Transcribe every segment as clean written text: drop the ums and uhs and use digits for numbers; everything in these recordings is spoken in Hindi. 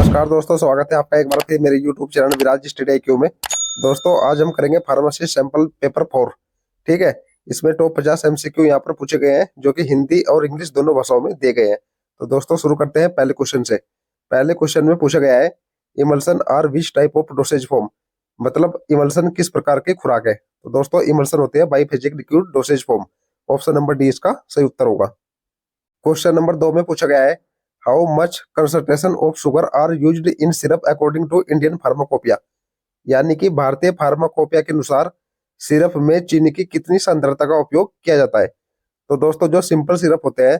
नमस्कार दोस्तों, स्वागत है आपका एक बार फिर मेरे YouTube चैनल विराज स्टडी IQ में। दोस्तों आज हम करेंगे फार्मेसी सैंपल पेपर 4। ठीक है, इसमें टॉप 50 MCQ यहाँ पर पूछे गए हैं जो कि हिंदी और इंग्लिश दोनों भाषाओं में दिए गए हैं। तो दोस्तों शुरू करते हैं पहले क्वेश्चन से। पहले क्वेश्चन में पूछा गया है emulsion are which type of dosage form, मतलब इमल्सन किस प्रकार की खुराक है। तो दोस्तों इमल्सन होते हैं biphasic liquid dosage form. Option number D इसका सही उत्तर होगा। क्वेश्चन नंबर 2 में पूछा गया है how much concentration of sugar are used in syrup according to Indian pharmacopoeia, यानी कि भारतीय फार्माकोपिया के अनुसार सिरप में चीनी की कितनी सांद्रता का उपयोग किया जाता है। तो दोस्तों जो सिंपल सिरप होते हैं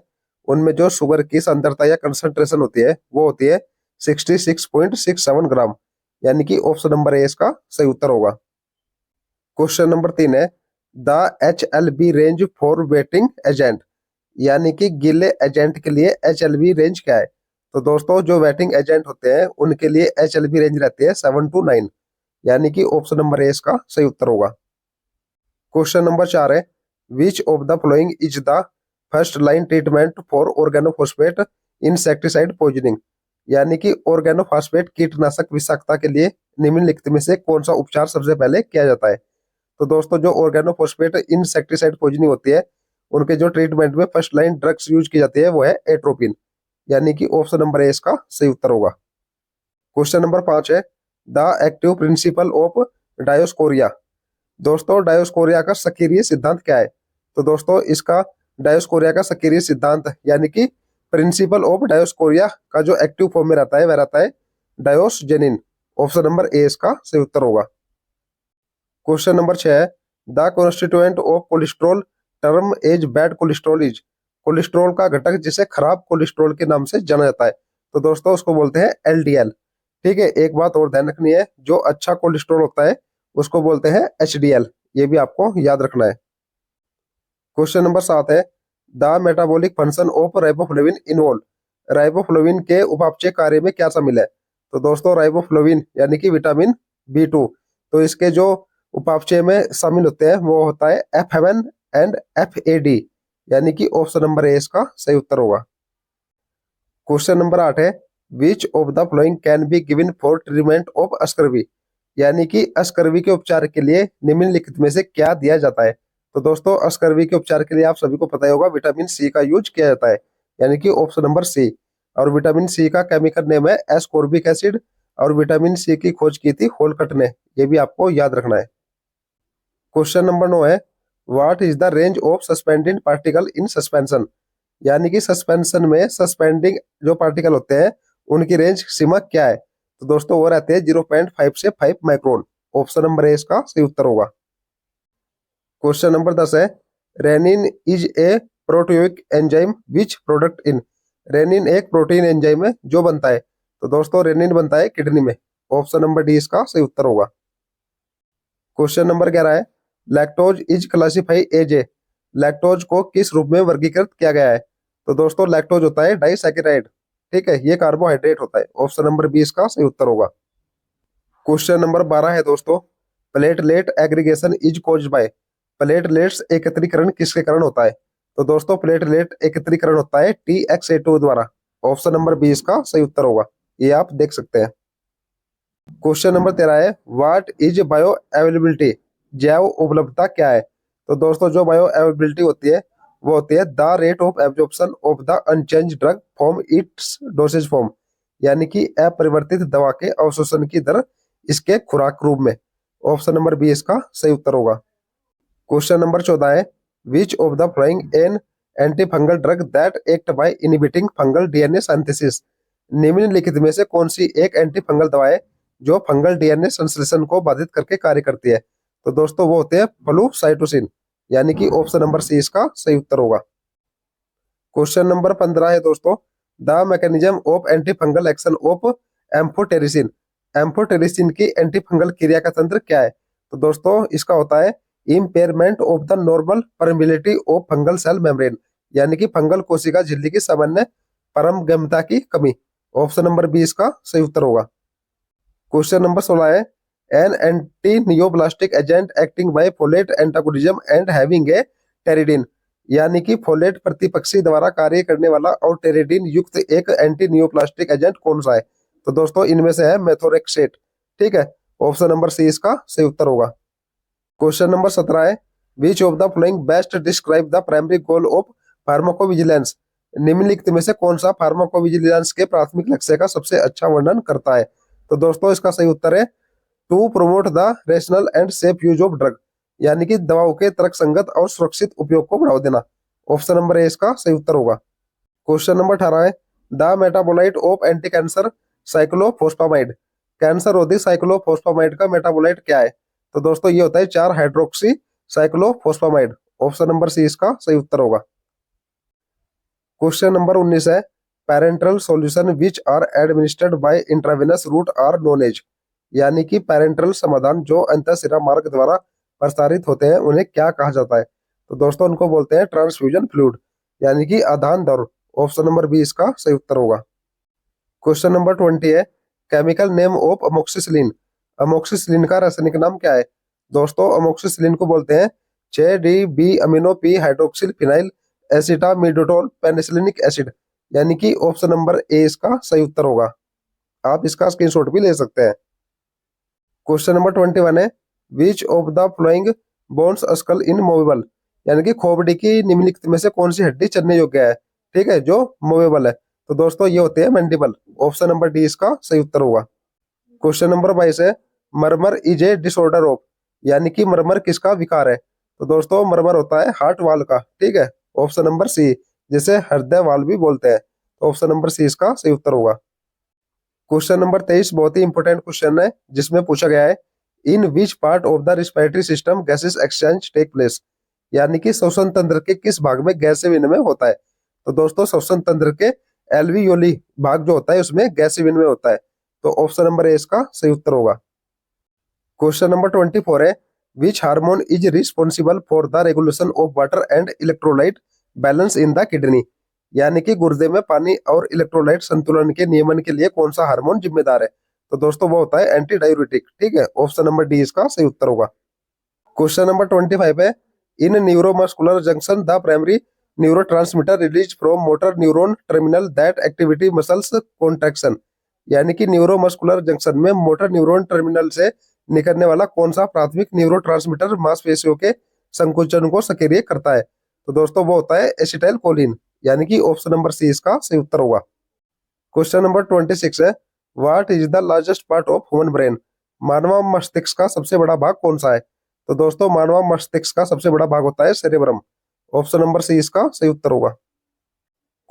उनमें जो शुगर की सांद्रता या कंसंट्रेशन होती है वो होती है 66.67 ग्राम, यानी कि ऑप्शन नंबर ए इसका सही उत्तर होगा। क्वेश्चन नंबर 3 है the HLB range for waiting agent, यानी कि गीले एजेंट के लिए HLB रेंज क्या है। तो दोस्तों जो वेटिंग एजेंट होते हैं उनके लिए HLB रेंज रहती है 7 to 9, यानी कि ऑप्शन नंबर ए इसका सही उत्तर होगा। क्वेश्चन नंबर 4 है which of the following is the first line treatment for organophosphate insecticide poisoning, यानी कि ऑर्गेनोफॉस्फेट कीटनाशक विषाक्तता के लिए निम्नलिखित में से कौन सा उपचार सबसे पहले किया जाता है। तो दोस्तों जो ऑर्गेनोफॉस्फेट इंसेक्टिसाइड पॉइजनिंग होती है उनके जो ट्रीटमेंट में फर्स्ट लाइन ड्रग्स यूज की जाती है वो है एट्रोपिन, यानी कि ऑप्शन नंबर ए इसका सही उत्तर होगा। क्वेश्चन नंबर 5 है the active principle of Dioscorea, दोस्तों डायोस्कोरिया का सक्रिय सिद्धांत क्या है। तो दोस्तों इसका डायोस्कोरिया का सक्रिय सिद्धांत यानी कि प्रिंसिपल ऑफ डायोस्कोरिया का जो एक्टिव फॉर्म में रहता है वह रहता है डायोसजेनिन, ऑप्शन नंबर ए इसका सही उत्तर होगा। क्वेश्चन नंबर 6 है the constituent of cholesterol term as bad cholesterol is, cholesterol का घटक जिसे खराब कोलेस्ट्रॉल के नाम से जाना जाता है। तो दोस्तों उसको बोलते हैं LDL। ठीक है, एक बात और ध्यान रखनी है, जो अच्छा कोलेस्ट्रॉल होता है उसको बोलते हैं HDL, ये भी आपको याद रखना है। क्वेश्चन नंबर 7 है the metabolic function of riboflavin involve, riboflavin के उपापचय कार्य में क्या शामिल है। तो दोस्तों राइबोफ्लेविन यानी कि विटामिन B2, तो इसके जो उपापचय में शामिल होते हैं वो होता है F7 एंड FAD, यानी कि ऑप्शन नंबर ए इसका सही उत्तर होगा। क्वेश्चन नंबर 8 है which of the following can be given for treatment of scurvy, यानी कि अस्कर्वी के उपचार के लिए निम्नलिखित में से क्या दिया जाता है। तो दोस्तों अस्कर्वी के उपचार के लिए आप सभी को पता ही होगा विटामिन C का यूज किया जाता है, यानी कि ऑप्शन नंबर सी। और विटामिन C का केमिकल नेम है एस्कॉर्बिक एसिड, और विटामिन C की खोज की थी होलकट ने, ये भी आपको याद रखना है। क्वेश्चन नंबर 9 है what is the range of suspended particle in suspension, यानी कि सस्पेंशन में सस्पेंडिंग जो पार्टिकल होते हैं उनकी रेंज सीमा क्या है। तो दोस्तों वो रहते हैं 0.5 से 5 माइक्रोन, ऑप्शन नंबर ए इसका सही उत्तर होगा। क्वेश्चन नंबर 10 है rennin is a proteolytic enzyme which product in, rennin एक प्रोटीन एंजाइम है जो बनता है। तो दोस्तों रेनिन बनता है किडनी में, ऑप्शन नंबर डी इसका सही उत्तर होगा। क्वेश्चन नंबर 11 है lactose is classify as a, lactose को किस रूप में वर्गीकृत किया गया है। तो दोस्तों लैक्टोज होता है डाइसैकेराइड। ठीक है, ये कार्बोहाइड्रेट होता है, ऑप्शन नंबर बी इसका सही उत्तर होगा। क्वेश्चन नंबर 12 है दोस्तों platelet aggregation is caused by, platelets एकत्रीकरण किसके कारण होता है। तो दोस्तों प्लेटलेट एकत्रीकरण होता है TXA2 द्वारा, ऑप्शन नंबर बी इसका सही उत्तर होगा, ये आप देख सकते हैं। क्वेश्चन नंबर 13 है व्हाट इज बायो अवेलेबिलिटी, जैव उपलब्धता क्या है। तो दोस्तों जो बायो अवेलेबिलिटी होती है वो होती है the rate of absorption of the unchange drug from its dosage form, यानी कि अपरिवर्तित दवा के अवशोषण की दर इसके खुराक रूप में, ऑप्शन नंबर बी इसका सही उत्तर होगा। क्वेश्चन नंबर 14 है which of the following an anti fungal drug that act by inhibiting fungal DNA synthesis, निम्नलिखित में से कौन सी एक एंटी फंगल दवा है जो फंगल DNA संश्लेषण को बाधित करके कार्य करती है। तो दोस्तों वो होते हैं फ्लूसाइटोसिन, यानी कि ऑप्शन नंबर सी इसका सही उत्तर होगा। क्वेश्चन नंबर 15 है दोस्तों the mechanism of anti fungal action of amphotericin, amphotericin की एंटी फंगल क्रिया का तंत्र क्या है। तो दोस्तों इसका होता है impairment of the normal permeability of fungal cell membrane, यानी कि फंगल कोशिका झिल्ली की सामान्य परमगम्यता की कमी, ऑप्शन नंबर बी इसका सही उत्तर होगा। क्वेश्चन नंबर 16 है an anti neoplastic agent acting by folate antagonism and having a pteridine, यानी कि फोलेट प्रतिपक्षी द्वारा कार्य करने वाला और टेरिडिन युक्त एक एंटी नियोप्लास्टिक एजेंट कौन सा है। तो दोस्तों इनमें से है मेथोरेक्सेट। ठीक है, ऑप्शन नंबर सी इसका सही उत्तर होगा। क्वेश्चन नंबर 17 है, which of the following best describe the primary goal of pharmacovigilance. निम्नलिखित में से कौन सा फार्माकोविजिलेंस के प्राथमिक लक्ष्य का सबसे अच्छा वर्णन करता है। तो दोस्तों इसका सही उत्तर है to promote the rational and safe use of drug, यानी कि दवाओं के तर्कसंगत और सुरक्षित उपयोग को बढ़ावा देना। ऑप्शन नंबर ए इसका सही उत्तर होगा। क्वेश्चन नंबर 18 है, the metabolite of anti cancer cyclophosphamide. Cancer रोधी साइक्लोफोस्फामाइड का मेटाबोलाइट क्या है। तो दोस्तों ये होता है 4 hydroxy cyclophosphamide. Option number C इसका सही उत्तर होगा। क्वेश्चन नंबर 19 है, parenteral solution which are administered by intravenous route are known as. यानी कि पेरेंटल समाधान जो अंतःशिरा मार्ग द्वारा प्रसारित होते हैं उन्हें क्या कहा जाता है। तो दोस्तों उनको बोलते हैं ट्रांसफ्यूजन फ्लूइड, यानी कि आधान दर। ऑप्शन नंबर बी इसका सही उत्तर होगा। क्वेश्चन नंबर 20 है, chemical name of amoxicillin. Amoxicillin का रासायनिक नाम क्या है। दोस्तों अमोक्सिसिलिन को बोलते हैं 6-डी-बी अमीनो पी हाइड्रोक्सिल फिनाइल एसिटामिडोटोल पेनिसिलिनिक एसिड, यानी कि ऑप्शन नंबर ए इसका सही उत्तर होगा। आप इसका स्क्रीनशॉट भी ले सकते हैं। क्वेश्चन नंबर 21 है, which of the flowing bones skull immovable. यानी कि खोपड़ी की निम्नलिखित में से कौन सी हड्डी चलने योग्य है, ठीक है, जो मूवेबल है। तो दोस्तों ये होते हैं मैंडिबल। ऑप्शन नंबर डी इसका सही उत्तर होगा। क्वेश्चन नंबर 22 है, मरमर इज ए डिसऑर्डर ऑफ। यानी कि मरमर किसका विकार है। तो दोस्तों मरमर होता है हार्ट वाल का। ठीक है, ऑप्शन नंबर सी, जिसे हृदय वाल भी बोलते हैं। तो ऑप्शन नंबर सी इसका सही उत्तर होगा। क्वेश्चन नंबर 23 बहुत ही इंपोर्टेंट क्वेश्चन है, जिसमें पूछा गया है, in which part of the respiratory system gases exchange take place. यानी कि श्वसन तंत्र के किस भाग में गैस विनिमय होता है। तो दोस्तों श्वसन तंत्र के एल्वियोली भाग जो होता है उसमें गैस विनिमय होता है। तो ऑप्शन नंबर ए इसका सही उत्तर होगा। क्वेश्चन नंबर 24 है, which hormone is responsible for the regulation of water and electrolyte balance in the kidney. यानी कि गुर्दे में पानी और इलेक्ट्रोलाइट संतुलन के नियमन के लिए कौन सा हार्मोन जिम्मेदार है। तो दोस्तों वो होता है एंटी डायूरेटिक। ठीक है, ऑप्शन नंबर डी इसका सही उत्तर होगा। क्वेश्चन नंबर 25 है, in neuromuscular junction the primary neurotransmitter release from motor neuron terminal that activity muscles contraction. यानी कि न्यूरोमस्कुलर जंक्शन में मोटर न्यूरॉन टर्मिनल से निकलने वाला कौन सा प्राथमिक न्यूरोट्रांसमीटर मांसपेशियों के संकुचन को सक्रिय करता है। तो दोस्तों वो होता है एसिटाइल कोलिन, यानी कि ऑप्शन नंबर सी इसका सही उत्तर होगा। क्वेश्चन नंबर 26 है, what is the largest part of human brain. मानव मस्तिष्क का सबसे बड़ा भाग कौन सा है। तो दोस्तों मानव मस्तिष्क का सबसे बड़ा भाग होता है सेरेब्रम। ऑप्शन नंबर सी इसका सही उत्तर होगा।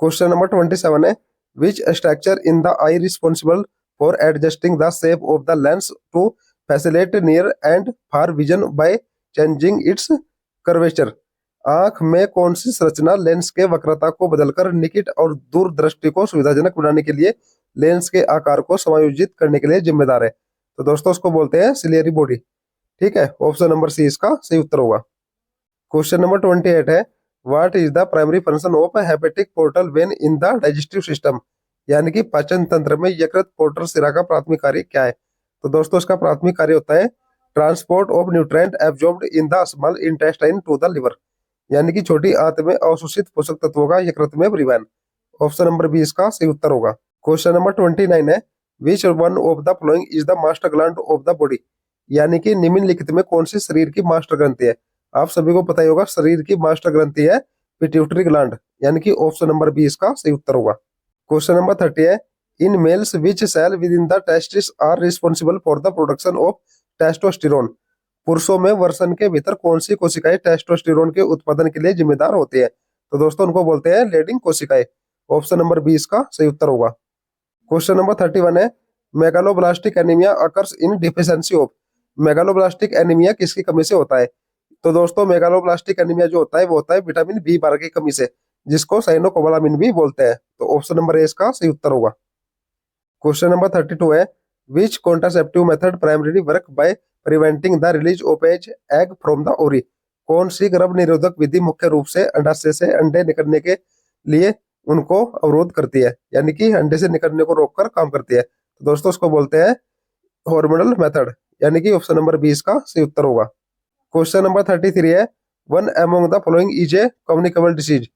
क्वेश्चन नंबर 27 है, which structure in the eye responsible for adjusting the shape of the lens to facilitate near and far vision by changing its curvature. आंख में कौन सी संरचना लेंस के वक्रता को बदलकर निकट और दूरदृष्टि को सुविधाजनक बनाने के लिए लेंस के आकार को समायोजित करने के लिए जिम्मेदार है। तो दोस्तों उसको बोलते हैं सिलियरी बॉडी। ठीक है, ऑप्शन नंबर सी इसका सही उत्तर होगा। क्वेश्चन नंबर 28 है, what is the primary function of hepatic portal vein in the digestive system. यानी कि पाचन तंत्र में यकृत पोर्टल सिरा का प्राथमिक कार्य क्या है। तो दोस्तों इसका प्राथमिक कार्य होता है transport of nutrient absorbed in the small intestine to the liver. यानी कि छोटी आंत में अवशोषित पोषक तत्वों का यकृत में परिवहन। ऑप्शन नंबर बी इसका सही उत्तर होगा। क्वेश्चन नंबर 29 है, which one of the following is the master gland of the body. यानी कि निम्नलिखित में कौन सी शरीर की मास्टर ग्रंथि है। आप सभी को पता ही होगा शरीर की मास्टर ग्रंथि है पिट्यूटरी ग्लैंड, यानी कि ऑप्शन नंबर बी इसका सही उत्तर होगा। क्वेश्चन नंबर 30 है, in males which cell within the testis are responsible for the production of testosterone. पुरुषों में वर्षन के भीतर कौन सी कोशिकाएं टेस्टोस्टेरोन के उत्पादन के लिए जिम्मेदार होती है। तो दोस्तों उनको बोलते हैं लेडिंग कोशिकाएं। ऑप्शन नंबर बी इसका सही उत्तर होगा। क्वेश्चन नंबर 31 है, megaloblastic anaemia occurs in deficiency of. Megaloblastic anaemia किसकी कमी से होता है। तो दोस्तों मेगालोब्लास्टिक एनीमिया जो होता है वो होता है विटामिन बी12 की कमी से, जिसको साइनोकोबालामिन भी बोलते हैं। तो ऑप्शन नंबर ए इसका सही उत्तर होगा। क्वेश्चन नंबर 32 है, which contraceptive method primary work by preventing the release of egg from the ovary. कौन सी गर्भ निरोधक विधि मुख्य रूप से अंडाशय से अंडे निकलने के लिए उनको अवरोध करती है, यानी कि अंडे से निकलने को रोककर काम करती है। तो दोस्तों उसको बोलते हैं हार्मोनल मेथड, यानी कि ऑप्शन नंबर बी इसका सही उत्तर होगा। क्वेश्चन नंबर 33 है, one among the following is a communicable disease.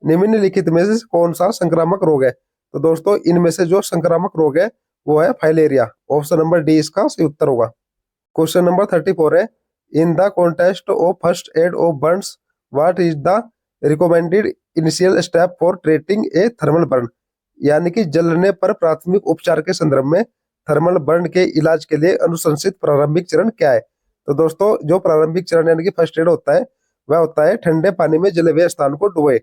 निम्नलिखित में से कौन सा संक्रामक रोग है। तो दोस्तों इनमें से जो संक्रामक रोग है वो है फाइलेरिया। ऑप्शन नंबर डी इसका सही उत्तर होगा। क्वेश्चन नंबर 34 है, in the contest of first aid of Burns what is the recommended initial step for treating A thermal burn. यानी कि जलने पर प्राथमिक उपचार के संदर्भ में थर्मल बर्न के इलाज के लिए अनुशंसित प्रारंभिक चरण क्या है। तो दोस्तों जो प्रारंभिक चरण यानी कि फर्स्ट एड होता है वह होता है ठंडे पानी में जले हुए स्थान को डुबोए,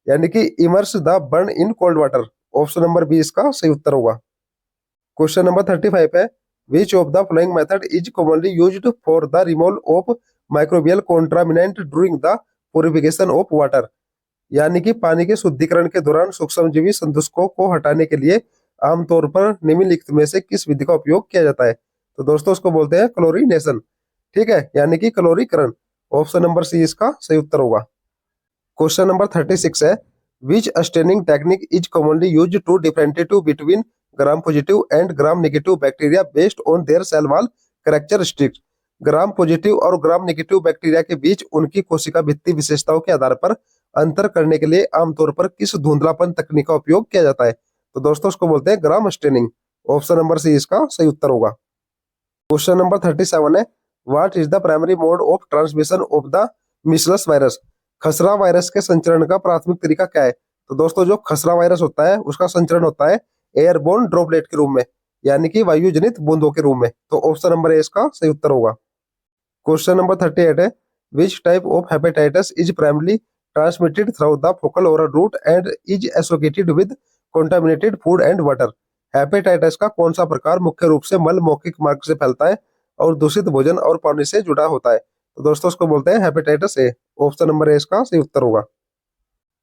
यानी कि immerse the burn in cold water. Option number B इसका सही उत्तर होगा। क्वेश्चन नंबर 35 है, which of the following method is commonly used for the removal of microbial contaminant during the purification of water. यानी कि पानी के शुद्धिकरण के दौरान सूक्ष्मजीवी संदूषकों को हटाने के लिए आमतौर पर निम्नलिखित में से किस विधि का उपयोग किया जाता है। तो दोस्तों उसको बोलते हैं क्लोरीनेशन, ठीक है, यानी कि क्लोरीकरण। ऑप्शन नंबर सी इसका सही उत्तर होगा। क्वेश्चन नंबर 36 है, which staining technique is commonly used to differentiate between gram positive and gram negative bacteria based on their cell wall characteristics. Gram positive और ग्राम नेगेटिव बैक्टीरिया के बीच उनकी कोशिका भित्ति विशेषताओं के आधार पर अंतर करने के लिए आमतौर पर किस धुंधलापन तकनीक का उपयोग किया जाता है। तो दोस्तों उसको बोलते हैं gram staining. Option number C इसका सही उत्तर होगा। क्वेश्चन नंबर 37 है, what is the primary mode of transmission of the measles virus. खसरा वायरस के संचरण का प्राथमिक तरीका क्या है। तो दोस्तों जो खसरा वायरस होता है उसका संचरण होता है एयरबोर्न ड्रॉपलेट के रूप में, यानी कि वायु जनित बूंदों के रूप में। तो ऑप्शन नंबर ए इसका सही उत्तर होगा। क्वेश्चन नंबर 38 है, विच type of hepatitis is primarily transmitted through the focal oral route and is associated with contaminated food and water. Hepatitis का कौन सा प्रकार मुख्य रूप से मल मौखिक मार्ग से फैलता है और दूषित भोजन और पानी से जुड़ा होता है। तो दोस्तों उसको बोलते हैं hepatitis A. Option number A इसका सही उत्तर होगा।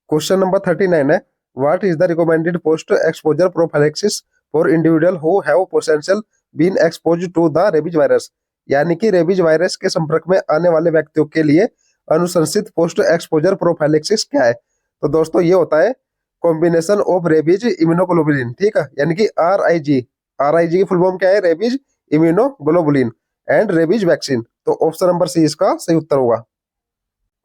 क्वेश्चन नंबर 39 है, what is the recommended post exposure prophylaxis for individual who have potential been exposed to the rabies virus. यानी कि रेबीज वायरस के संपर्क में आने वाले व्यक्तियों के लिए अनुशंसित पोस्ट एक्सपोजर प्रोफाइलेक्सिस क्या है। तो दोस्तों ये होता है कॉम्बिनेशन ऑफ रेबीज इम्यूनोग्लोबुलिन, ठीक है, यानी कि आरआईजी की फुल फॉर्म क्या है, rabies immunoglobulin and rabies vaccine. तो ऑप्शन नंबर सी इसका सही उत्तर होगा।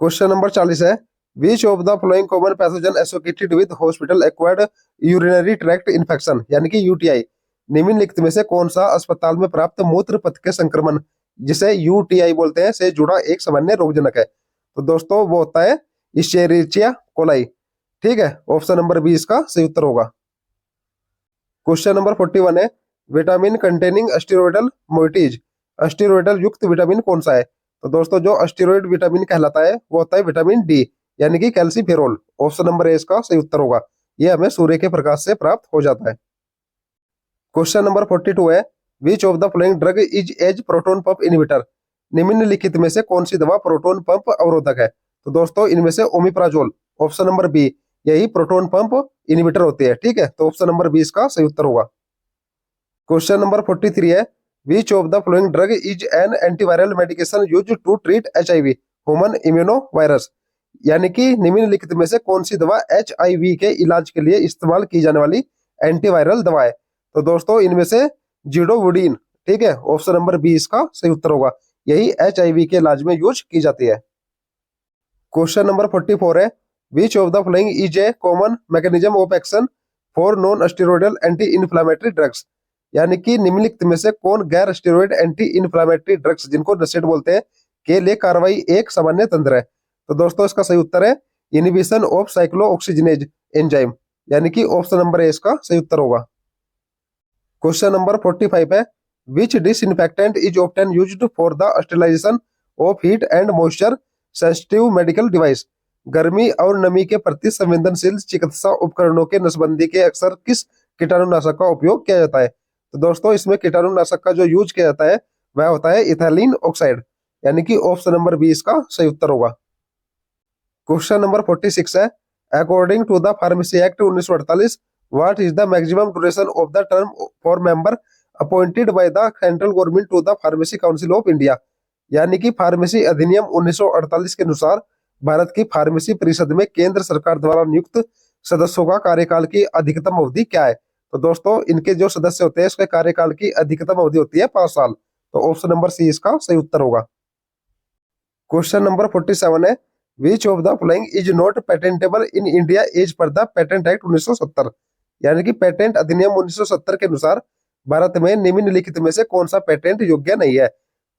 क्वेश्चन नंबर 40 है, which of the following common pathogen associated with hospital acquired urinary tract infection, यानी कि यूटीआई। निम्नलिखित में से कौन सा अस्पताल में प्राप्त मूत्र पथ के संक्रमण जिसे यूटीआई बोलते हैं से जुड़ा एक सामान्य रोगजनक है। तो दोस्तों वो होता है इशेरिचिया कोलाई, ठीक है। ऑप्शन नंबर बी इसका सही उत्तर होगा। क्वेश्चन नंबर 41 है, विटामिन कंटेनिंग स्टेरॉयडल मोइटीज। स्टेरॉयडल युक्त विटामिन कौन सा है। तो दोस्तों जो स्टेरॉयड विटामिन कहलाता है वो होता है विटामिन डी, यानी कि कैल्सीफेरोल। ऑप्शन नंबर ए इसका सही उत्तर होगा। यह हमें सूर्य के प्रकाश से प्राप्त हो जाता है। क्वेश्चन नंबर 42 है, which of the following drug is as proton pump inhibitor. निम्नलिखित में से कौन सी दवा प्रोटोन पंप अवरोधक है। तो दोस्तों इनमें से ओमिप्राजोल, ऑप्शन नंबर बी, यही प्रोटोन पंप इनहिबिटर होती है, ठीक है। तो ऑप्शन नंबर बी इसका सही उत्तर होगा। क्वेश्चन नंबर 43 है, which of the following drug is an antiviral medication used to treat HIV human immuno virus. यानी कि निम्नलिखित में से कौन सी दवा एचआईवी के इलाज के लिए इस्तेमाल की जाने वाली एंटीवायरल दवा है। तो दोस्तों इनमें से जिडोवुडीन, ठीक है। ऑप्शन नंबर बी इसका सही उत्तर होगा। यही एचआईवी के इलाज में यूज की जाती है। क्वेश्चन नंबर 44 है, which of the following is a common mechanism of action for non steroidal anti inflammatory drugs. यानी कि निम्नलिखित में से कौन गैर स्टेरॉयड एंटी इन्फ्लामेटरी ड्रग्स जिनको नसेड बोलते हैं के लिए कार्रवाई एक सामान्य तंत्र है। तो दोस्तों इसका सही उत्तर है इनहिबिशन ऑफ साइक्लोऑक्सीजनेज एंजाइम, यानी कि ऑप्शन नंबर ए इसका सही उत्तर होगा। क्वेश्चन नंबर 45 है, which disinfectant is often used for the sterilization of heat and moisture sensitive medical device. गर्मी और नमी के प्रति संवेदनशील चिकित्सा उपकरणों के नसबंदी के अक्सर किस कीटाणुनाशक का उपयोग किया जाता है। तो दोस्तों इसमें कीटाणुनाशक का जो यूज किया जाता है वह होता है इथाइलिन ऑक्साइड, यानी कि ऑप्शन नंबर बी इसका सही उत्तर होगा। क्वेश्चन नंबर 46 है, according to the pharmacy act 1948 what is the maximum duration of the term for member appointed by the central government to the pharmacy council of India. यानी कि फार्मेसी अधिनियम 1948 के अनुसार भारत की फार्मेसी परिषद में केंद्र सरकार द्वारा नियुक्त सदस्यों का कार्यकाल की अधिकतम अवधि क्या है। तो दोस्तों इनके जो सदस्य होते हैं इसके कार्यकाल की अधिकतम अवधि होती है 5 साल। तो ऑप्शन नंबर सी इसका सही उत्तर होगा। क्वेश्चन नंबर 47 है, which of the following is not patentable in India as per the patent act 1970। यानी कि पेटेंट अधिनियम 1970 के अनुसार भारत में निम्नलिखित में से कौन सा पेटेंट योग्य नहीं है?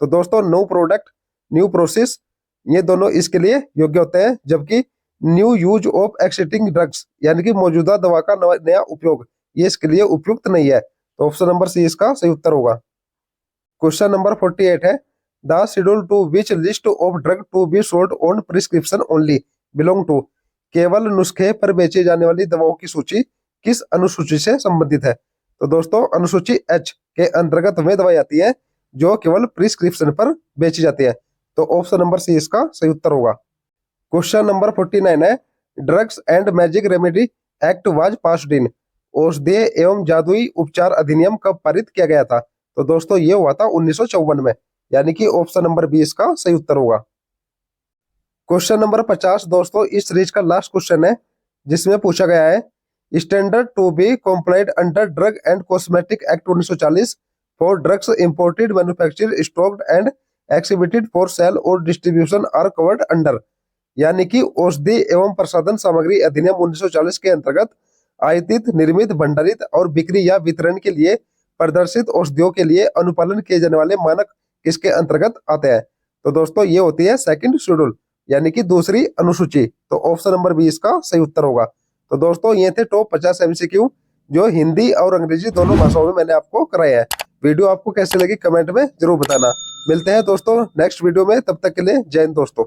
तो दोस्तों नो प्रोडक्ट, न्यू प्रोसेस, ये दोनों इसके लिए योग्य होते हैं, जबकि new use of existing drugs यानी कि मौजूदा दवा का नया उपयोग, ये इसके लिए उपयुक्त नहीं है। तो ऑप्शन नंबर सी इसका सही उत्तर होगा। क्वेश्चन नंबर 48 है, the schedule to which list of drug to be sold on prescription only belong to, केवल नुस्खे पर बेची जाने वाली दवाओं की सूची किस अनुसूची से संबंधित है? तो दोस्तों अनुसूची एच के अंतर्गत वे दवाई आती है जो केवल प्रिस्क्रिप्शन पर बेची जाती है। तो ऑप्शन नंबर सी इसका सही उत्तर होगा। क्वेश्चन नंबर 49 है, drugs and magic remedy act was passed in, औषधीय एवं जादुई उपचार अधिनियम कब पारित किया गया था? तो दोस्तों ये हुआ था 1954 में, यानी कि ऑप्शन नंबर बी इसका सही उत्तर होगा। क्वेश्चन नंबर 50 दोस्तों इस सीरीज का लास्ट क्वेश्चन है, जिसमें पूछा गया है, standard to be complied under drug and cosmetic act 1940 for drugs imported manufactured stocked and exhibited for sale और डिस्ट्रीब्यूशन आर कवर्ड अंडर, यानी कि औषधि एवं प्रसाधन सामग्री अधिनियम 1940 के अंतर्गत आयातित, निर्मित, भंडारित और बिक्री या वितरण के लिए प्रदर्शित औषधियों के लिए अनुपालन किए जाने वाले मानक किसके अंतर्गत आते हैं? तो दोस्तों ये होती है सेकंड शेड्यूल, यानी कि दूसरी अनुसूची। तो ऑप्शन नंबर बी इसका सही उत्तर होगा। तो दोस्तों ये थे टॉप 50 MCQ जो हिंदी और अंग्रेजी दोनों भाषाओं में मैंने आपको कराए हैं। वीडियो आपको कैसे लगी कमेंट में जरूर बताना। मिलते हैं दोस्तों नेक्स्ट वीडियो में, तब तक के लिए जय हिंद दोस्तों।